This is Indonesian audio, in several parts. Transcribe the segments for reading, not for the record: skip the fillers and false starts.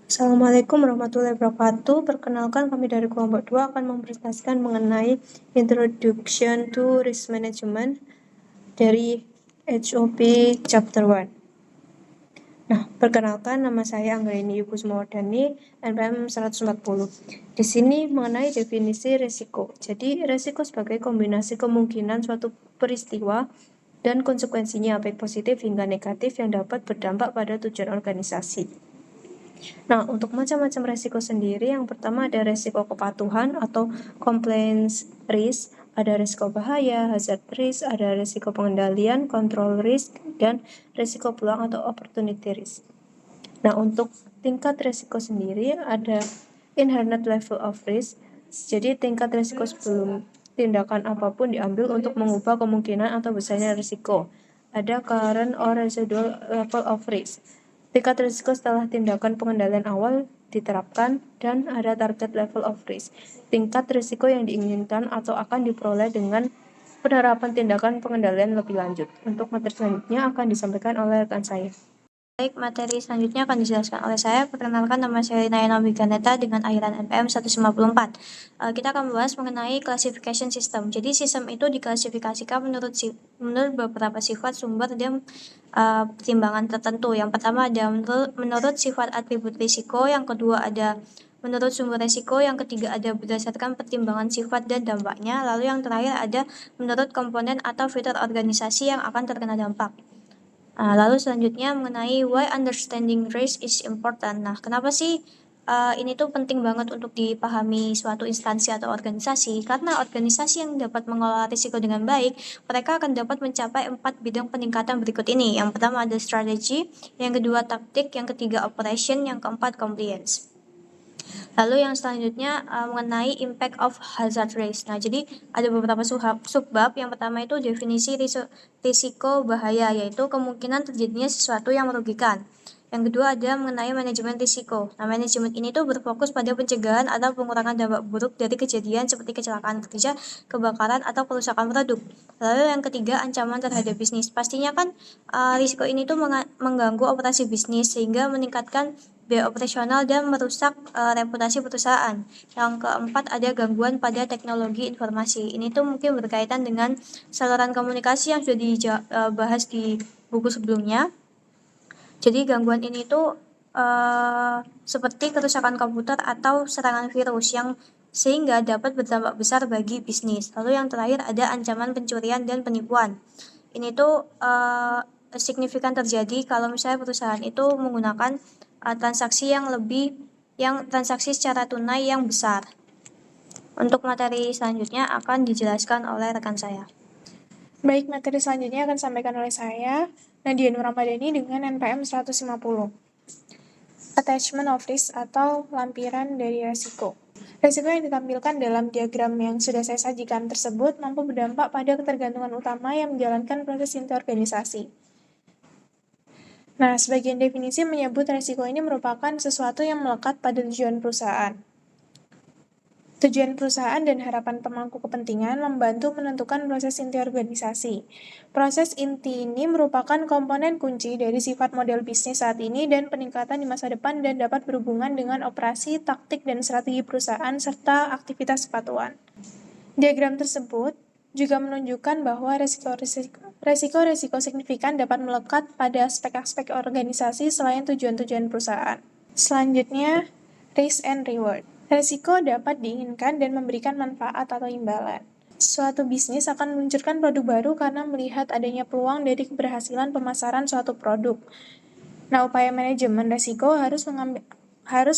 Assalamualaikum warahmatullahi wabarakatuh. Perkenalkan, kami dari kelompok 2 akan mempresentasikan mengenai Introduction to Risk Management dari HOP Chapter 1. Nah, perkenalkan, nama saya Anggraini Yugusmawardani, NPM 140. Di sini mengenai definisi risiko. Jadi, risiko sebagai kombinasi kemungkinan suatu peristiwa dan konsekuensinya baik positif hingga negatif yang dapat berdampak pada tujuan organisasi. Nah, untuk macam-macam resiko sendiri, yang pertama ada resiko kepatuhan atau compliance risk, ada resiko bahaya, hazard risk, ada resiko pengendalian, control risk, dan resiko peluang atau opportunity risk. Nah, untuk tingkat resiko sendiri ada inherent level of risk, jadi tingkat resiko sebelum tindakan apapun diambil untuk mengubah kemungkinan atau besarnya resiko. Ada current or residual level of risk, tingkat risiko setelah tindakan pengendalian awal diterapkan, dan ada target level of risk, tingkat risiko yang diinginkan atau akan diperoleh dengan penerapan tindakan pengendalian lebih lanjut. Untuk materi selanjutnya akan disampaikan oleh rekan saya. Baik, materi selanjutnya akan dijelaskan oleh saya. Perkenalkan, nama saya Nayana Wiganeta dengan akhiran NPM 154. Kita akan membahas mengenai classification system. Jadi sistem itu diklasifikasikan menurut beberapa sifat sumber dan pertimbangan tertentu. Yang pertama ada menurut sifat atribut risiko, yang kedua ada menurut sumber risiko, yang ketiga ada berdasarkan pertimbangan sifat dan dampaknya, lalu yang terakhir ada menurut komponen atau fitur organisasi yang akan terkena dampak. Lalu selanjutnya mengenai why understanding risk is important. Nah, kenapa sih ini tuh penting banget untuk dipahami suatu instansi atau organisasi? Karena organisasi yang dapat mengelola risiko dengan baik, mereka akan dapat mencapai 4 bidang peningkatan berikut ini. Yang pertama ada strategi, yang kedua taktik, yang ketiga operation, yang keempat compliance. Lalu yang selanjutnya mengenai impact of hazard risk. Nah, jadi ada beberapa subbab. Yang pertama itu definisi risiko bahaya, yaitu kemungkinan terjadinya sesuatu yang merugikan. Yang kedua ada mengenai manajemen risiko. Nah, manajemen ini tuh berfokus pada pencegahan atau pengurangan dampak buruk dari kejadian seperti kecelakaan kerja, kebakaran, atau kerusakan produk. Lalu yang ketiga ancaman terhadap bisnis. Pastinya kan risiko ini tuh mengganggu operasi bisnis sehingga meningkatkan biaya operasional dan merusak reputasi perusahaan. Yang keempat ada gangguan pada teknologi informasi. Ini tuh mungkin berkaitan dengan saluran komunikasi yang sudah dibahas di buku sebelumnya. Jadi gangguan ini tuh seperti kerusakan komputer atau serangan virus yang sehingga dapat berdampak besar bagi bisnis. Lalu yang terakhir ada ancaman pencurian dan penipuan. Ini tuh signifikan terjadi kalau misalnya perusahaan itu menggunakan transaksi transaksi secara tunai yang besar. Untuk materi selanjutnya akan dijelaskan oleh rekan saya. Baik, materi selanjutnya akan disampaikan oleh saya, Nadia Nur Ramadhani dengan NPM 150. Attachment of risk atau lampiran dari resiko. Resiko yang ditampilkan dalam diagram yang sudah saya sajikan tersebut mampu berdampak pada ketergantungan utama yang menjalankan proses inti organisasi. Nah, sebagian definisi menyebut resiko ini merupakan sesuatu yang melekat pada tujuan perusahaan. Tujuan perusahaan dan harapan pemangku kepentingan membantu menentukan proses inti organisasi. Proses inti ini merupakan komponen kunci dari sifat model bisnis saat ini dan peningkatan di masa depan dan dapat berhubungan dengan operasi, taktik, dan strategi perusahaan serta aktivitas kepatuhan. Diagram tersebut juga menunjukkan bahwa resiko-resiko signifikan dapat melekat pada aspek-aspek organisasi selain tujuan-tujuan perusahaan. Selanjutnya, risk and reward. Resiko dapat diinginkan dan memberikan manfaat atau imbalan. Suatu bisnis akan meluncurkan produk baru karena melihat adanya peluang dari keberhasilan pemasaran suatu produk. Nah, upaya manajemen resiko harus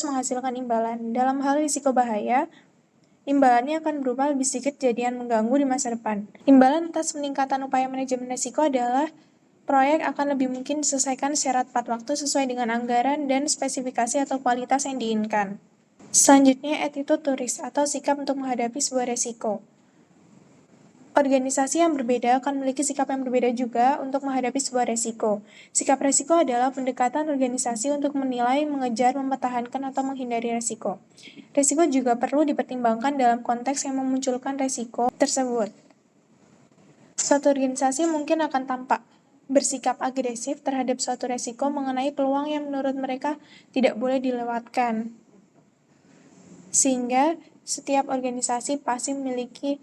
menghasilkan imbalan. Dalam hal risiko bahaya, imbalannya akan berupa lebih sedikit kejadian mengganggu di masa depan. Imbalan atas peningkatan upaya manajemen risiko adalah proyek akan lebih mungkin diselesaikan secara tepat waktu sesuai dengan anggaran dan spesifikasi atau kualitas yang diinginkan. Selanjutnya, attitude to risk atau sikap untuk menghadapi sebuah resiko. Organisasi yang berbeda akan memiliki sikap yang berbeda juga untuk menghadapi sebuah resiko. Sikap resiko adalah pendekatan organisasi untuk menilai, mengejar, mempertahankan, atau menghindari resiko. Resiko juga perlu dipertimbangkan dalam konteks yang memunculkan resiko tersebut. Suatu organisasi mungkin akan tampak bersikap agresif terhadap suatu resiko mengenai peluang yang menurut mereka tidak boleh dilewatkan. Sehingga setiap organisasi pasti memiliki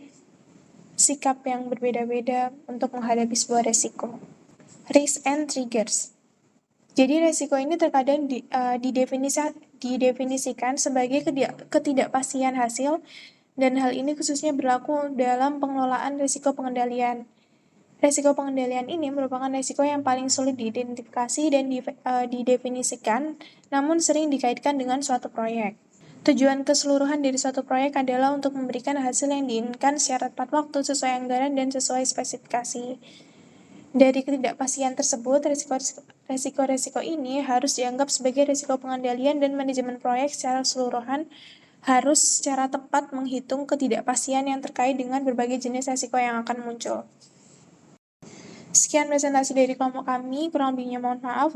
sikap yang berbeda-beda untuk menghadapi sebuah resiko. Risk and triggers. Jadi resiko ini terkadang didefinisikan sebagai ketidakpastian hasil, dan hal ini khususnya berlaku dalam pengelolaan risiko pengendalian. Risiko pengendalian ini merupakan risiko yang paling sulit diidentifikasi dan didefinisikan, namun sering dikaitkan dengan suatu proyek. Tujuan keseluruhan dari suatu proyek adalah untuk memberikan hasil yang diinginkan secara tepat waktu, sesuai anggaran, dan sesuai spesifikasi. Dari ketidakpastian tersebut, risiko-risiko ini harus dianggap sebagai risiko pengendalian, dan manajemen proyek secara keseluruhan harus secara tepat menghitung ketidakpastian yang terkait dengan berbagai jenis risiko yang akan muncul. Sekian presentasi dari kelompok kami, kurang lebihnya mohon maaf.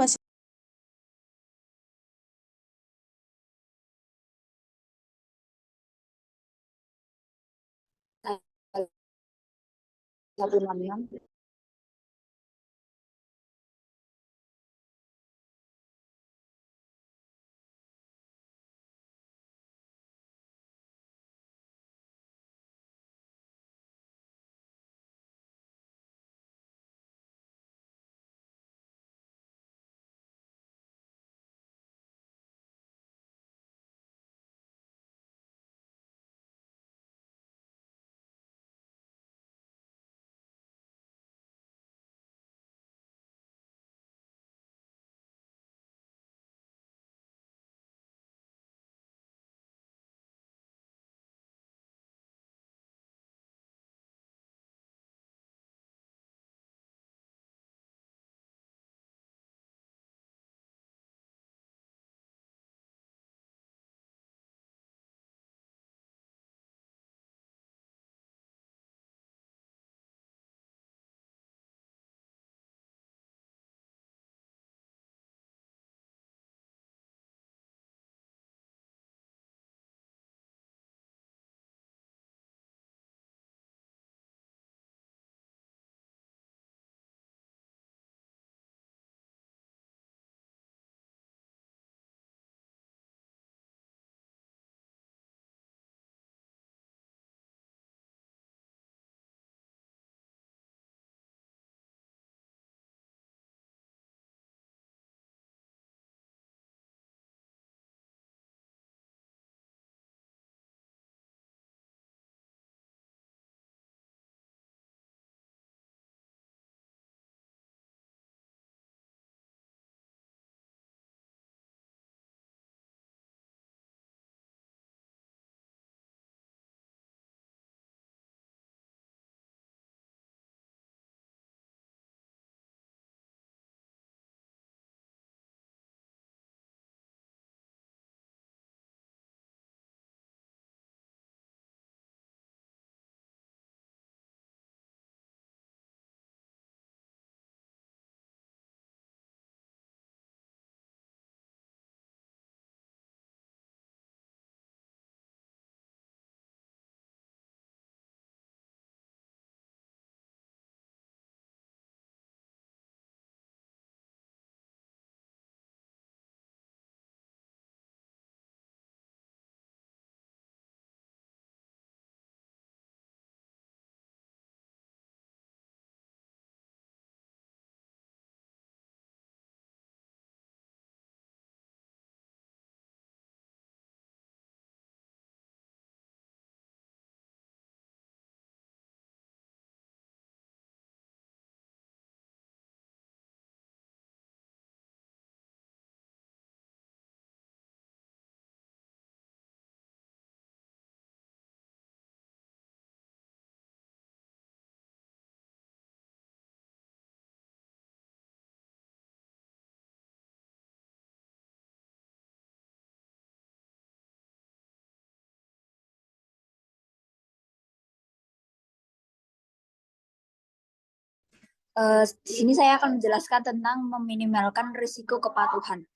Di sini saya akan menjelaskan tentang meminimalkan risiko kepatuhan.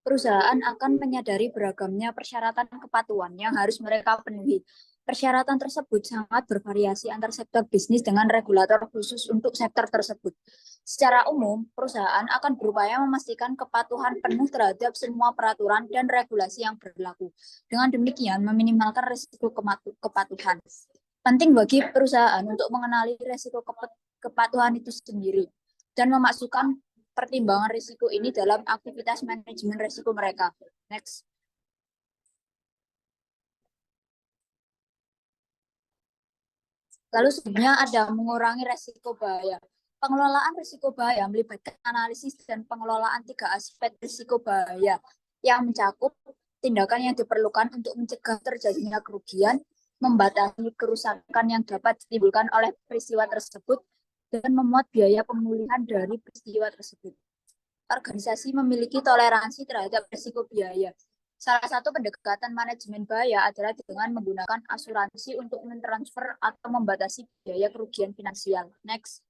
Perusahaan akan menyadari beragamnya persyaratan kepatuhan yang harus mereka penuhi. Persyaratan tersebut sangat bervariasi antar sektor bisnis dengan regulator khusus untuk sektor tersebut. Secara umum, perusahaan akan berupaya memastikan kepatuhan penuh terhadap semua peraturan dan regulasi yang berlaku. Dengan demikian, meminimalkan risiko kepatuhan. Penting bagi perusahaan untuk mengenali risiko kepatuhan itu sendiri dan memasukkan pertimbangan risiko ini dalam aktivitas manajemen risiko mereka. Next. Lalu sebenarnya ada mengurangi risiko bahaya. Pengelolaan risiko bahaya melibatkan analisis dan pengelolaan 3 aspek risiko bahaya yang mencakup tindakan yang diperlukan untuk mencegah terjadinya kerugian, membatasi kerusakan yang dapat ditimbulkan oleh peristiwa tersebut, dan memuat biaya pemulihan dari peristiwa tersebut. Organisasi memiliki toleransi terhadap risiko biaya. Salah satu pendekatan manajemen bahaya adalah dengan menggunakan asuransi untuk mentransfer atau membatasi biaya kerugian finansial. Next.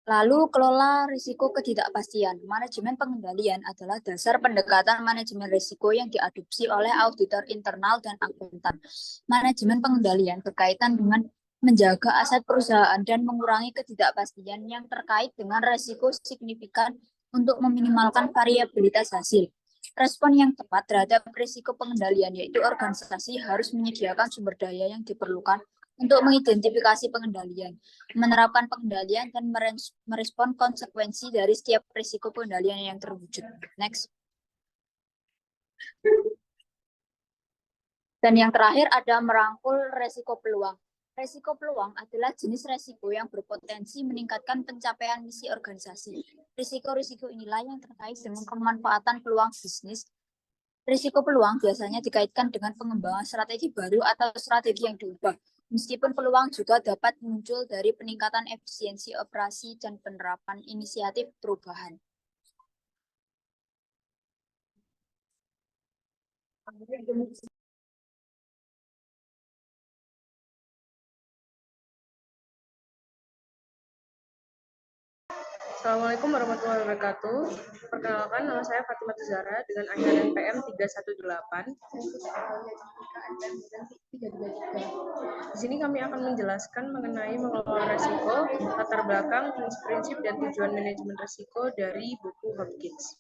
Lalu, kelola risiko ketidakpastian. Manajemen pengendalian adalah dasar pendekatan manajemen risiko yang diadopsi oleh auditor internal dan akuntan. Manajemen pengendalian berkaitan dengan menjaga aset perusahaan dan mengurangi ketidakpastian yang terkait dengan risiko signifikan untuk meminimalkan variabilitas hasil. Respon yang tepat terhadap risiko pengendalian yaitu organisasi harus menyediakan sumber daya yang diperlukan untuk mengidentifikasi pengendalian, menerapkan pengendalian, dan merespon konsekuensi dari setiap risiko pengendalian yang terwujud. Next. Dan yang terakhir ada merangkul risiko peluang. Risiko peluang adalah jenis risiko yang berpotensi meningkatkan pencapaian misi organisasi. Risiko-risiko inilah yang terkait dengan pemanfaatan peluang bisnis. Risiko peluang biasanya dikaitkan dengan pengembangan strategi baru atau strategi yang diubah. Meskipun peluang juga dapat muncul dari peningkatan efisiensi operasi dan penerapan inisiatif perubahan. Assalamualaikum warahmatullahi wabarakatuh. Perkenalkan, nama saya Fatimah Zahra dengan akhiran NPM 318. Di sini kami akan menjelaskan mengenai mengelola risiko, latar belakang, prinsip-prinsip, dan tujuan manajemen risiko dari buku Hopkins.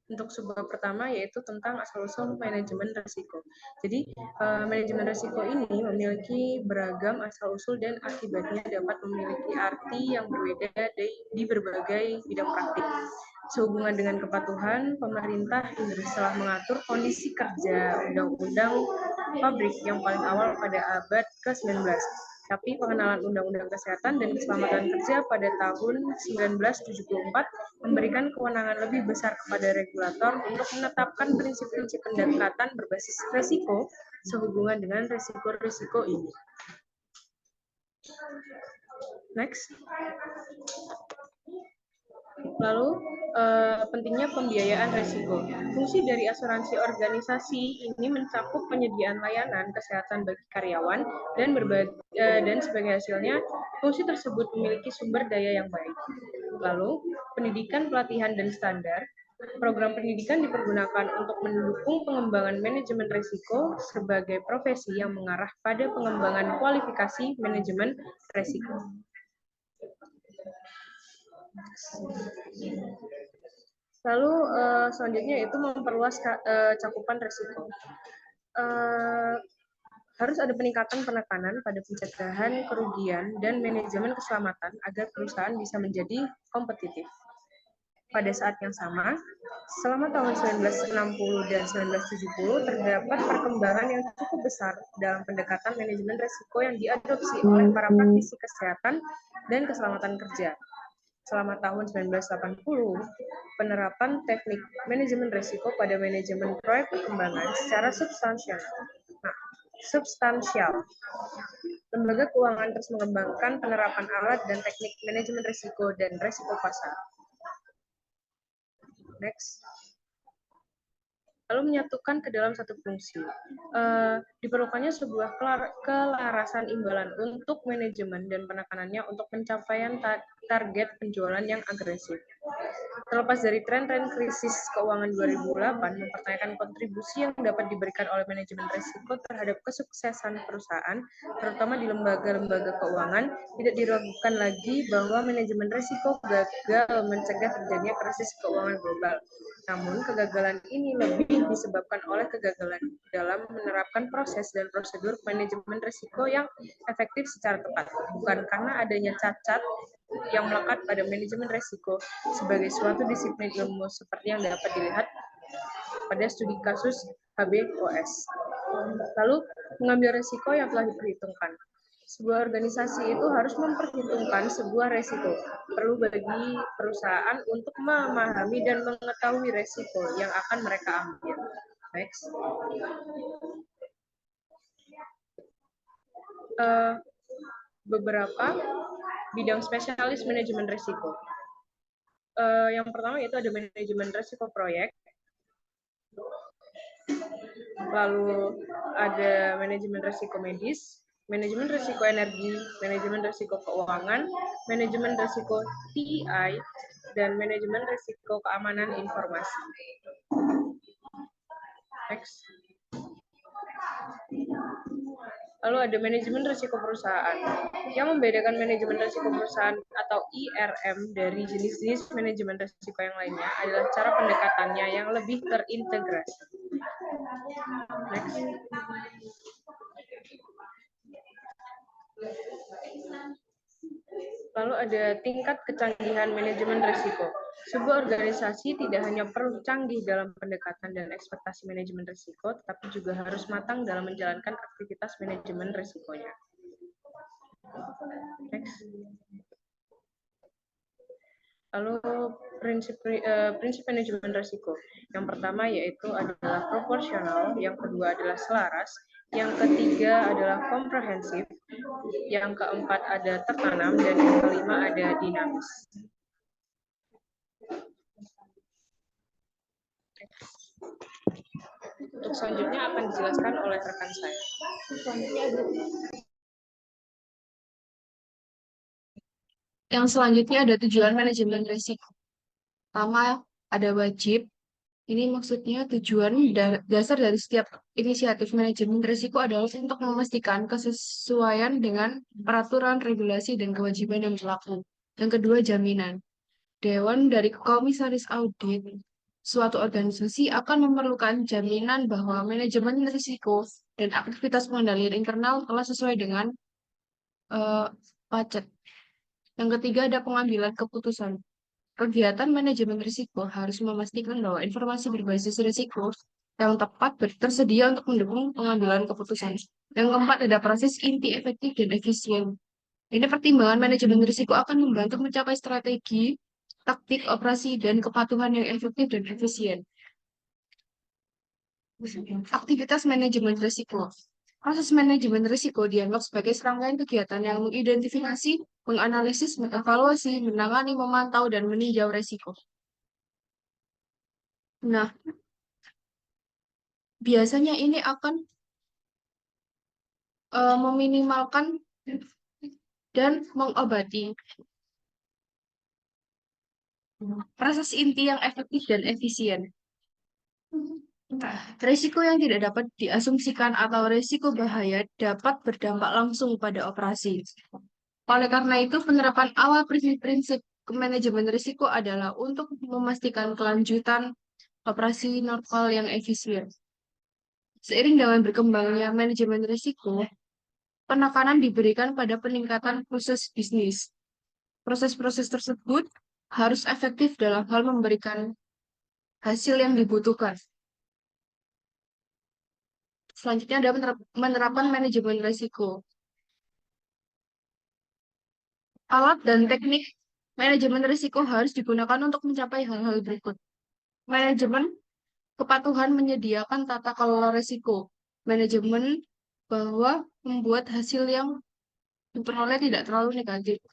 Untuk sebuah pertama yaitu tentang asal-usul manajemen risiko. Jadi manajemen risiko ini memiliki beragam asal-usul dan akibatnya dapat memiliki arti yang berbeda di berbagai bidang praktik. Sehubungan dengan kepatuhan, pemerintah Inggris telah mengatur kondisi kerja Undang-Undang Pabrik yang paling awal pada abad ke-19. Tapi pengenalan Undang-Undang Kesehatan dan Keselamatan Kerja pada tahun 1974 memberikan kewenangan lebih besar kepada regulator untuk menetapkan prinsip-prinsip pendekatan berbasis risiko sehubungan dengan risiko-risiko ini. Next. Lalu, pentingnya pembiayaan risiko. Fungsi dari asuransi organisasi ini mencakup penyediaan layanan kesehatan bagi karyawan dan sebagai hasilnya, fungsi tersebut memiliki sumber daya yang baik. Lalu, pendidikan, pelatihan, dan standar. Program pendidikan dipergunakan untuk mendukung pengembangan manajemen risiko sebagai profesi yang mengarah pada pengembangan kualifikasi manajemen risiko. Lalu selanjutnya itu memperluas cakupan risiko. Harus ada peningkatan penekanan pada pencegahan kerugian dan manajemen keselamatan agar perusahaan bisa menjadi kompetitif. Pada saat yang sama, selama tahun 1960 dan 1970 terdapat perkembangan yang cukup besar dalam pendekatan manajemen risiko yang diadopsi oleh para praktisi kesehatan dan keselamatan kerja. Selama tahun 1980, penerapan teknik manajemen risiko pada manajemen proyek perkembangan secara substansial. Lembaga keuangan terus mengembangkan penerapan alat dan teknik manajemen risiko dan risiko pasar. Next. lalu menyatukan ke dalam satu fungsi. Diperlukannya sebuah kelarasan imbalan untuk manajemen dan penekanannya untuk pencapaian target penjualan yang agresif. Terlepas dari tren-tren krisis keuangan 2008, mempertanyakan kontribusi yang dapat diberikan oleh manajemen risiko terhadap kesuksesan perusahaan, terutama di lembaga-lembaga keuangan, tidak diragukan lagi bahwa manajemen risiko gagal mencegah terjadinya krisis keuangan global. Namun, kegagalan ini lebih disebabkan oleh kegagalan dalam menerapkan proses dan prosedur manajemen risiko yang efektif secara tepat, bukan karena adanya cacat yang melekat pada manajemen risiko sebagai suatu disiplin ilmu seperti yang dapat dilihat pada studi kasus HBOS. Lalu, mengambil risiko yang telah diperhitungkan. Sebuah organisasi itu harus memperhitungkan sebuah risiko. Perlu bagi perusahaan untuk memahami dan mengetahui risiko yang akan mereka ambil. Next. Beberapa bidang spesialis manajemen risiko. Yang pertama yaitu ada manajemen risiko proyek, lalu ada manajemen risiko medis, manajemen risiko energi, manajemen risiko keuangan, manajemen risiko TI, dan manajemen risiko keamanan informasi. Next. Lalu ada manajemen risiko perusahaan. Yang membedakan manajemen risiko perusahaan atau IRM dari jenis-jenis manajemen risiko yang lainnya adalah cara pendekatannya yang lebih terintegrasi. Next. Lalu ada tingkat kecanggihan manajemen risiko. Sebuah organisasi tidak hanya perlu canggih dalam pendekatan dan ekspektasi manajemen risiko, tetapi juga harus matang dalam menjalankan aktivitas manajemen risikonya. Next. Lalu prinsip manajemen risiko. Yang pertama yaitu adalah proporsional, yang kedua adalah selaras, yang ketiga adalah komprehensif, yang keempat ada tertanam, dan yang kelima ada dinamis. Untuk selanjutnya akan dijelaskan oleh rekan saya. Yang selanjutnya ada tujuan manajemen risiko. Pertama, ada wajib. Ini maksudnya tujuan dasar dari setiap inisiatif manajemen risiko adalah untuk memastikan kesesuaian dengan peraturan, regulasi, dan kewajiban yang berlaku. Yang kedua, jaminan. Dewan dari Komisaris Audit suatu organisasi akan memerlukan jaminan bahwa manajemen risiko dan aktivitas pengendalian internal telah sesuai dengan pajak. Yang ketiga, ada pengambilan keputusan. Kegiatan manajemen risiko harus memastikan bahwa informasi berbasis risiko yang tepat tersedia untuk mendukung pengambilan keputusan. Yang keempat, ada proses inti efektif dan efisien. Ini pertimbangan manajemen risiko akan membantu mencapai strategi, taktik, operasi, dan kepatuhan yang efektif dan efisien. Aktivitas manajemen risiko. Proses manajemen risiko dianggap sebagai serangkaian kegiatan yang mengidentifikasi, menganalisis, mengevaluasi, menangani, memantau, dan meninjau risiko. Nah, biasanya ini akan meminimalkan dan mengobati proses inti yang efektif dan efisien. Risiko yang tidak dapat diasumsikan atau risiko bahaya dapat berdampak langsung pada operasi. Oleh karena itu, penerapan awal prinsip-prinsip manajemen risiko adalah untuk memastikan kelanjutan operasi normal yang efisien. Seiring dengan berkembangnya manajemen risiko, penekanan diberikan pada peningkatan proses bisnis. Proses-proses tersebut harus efektif dalam hal memberikan hasil yang dibutuhkan. Selanjutnya ada penerapan manajemen risiko. Alat dan teknik manajemen risiko harus digunakan untuk mencapai hal-hal berikut. Manajemen kepatuhan menyediakan tata kelola risiko. Manajemen bahwa membuat hasil yang diperoleh tidak terlalu negatif.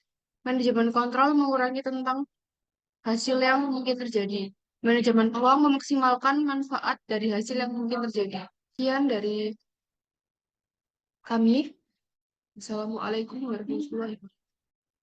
Manajemen kontrol mengurangi tentang hasil yang mungkin terjadi. Manajemen peluang memaksimalkan manfaat dari hasil yang mungkin terjadi. Sekian dari kami. Assalamualaikum warahmatullahi wabarakatuh.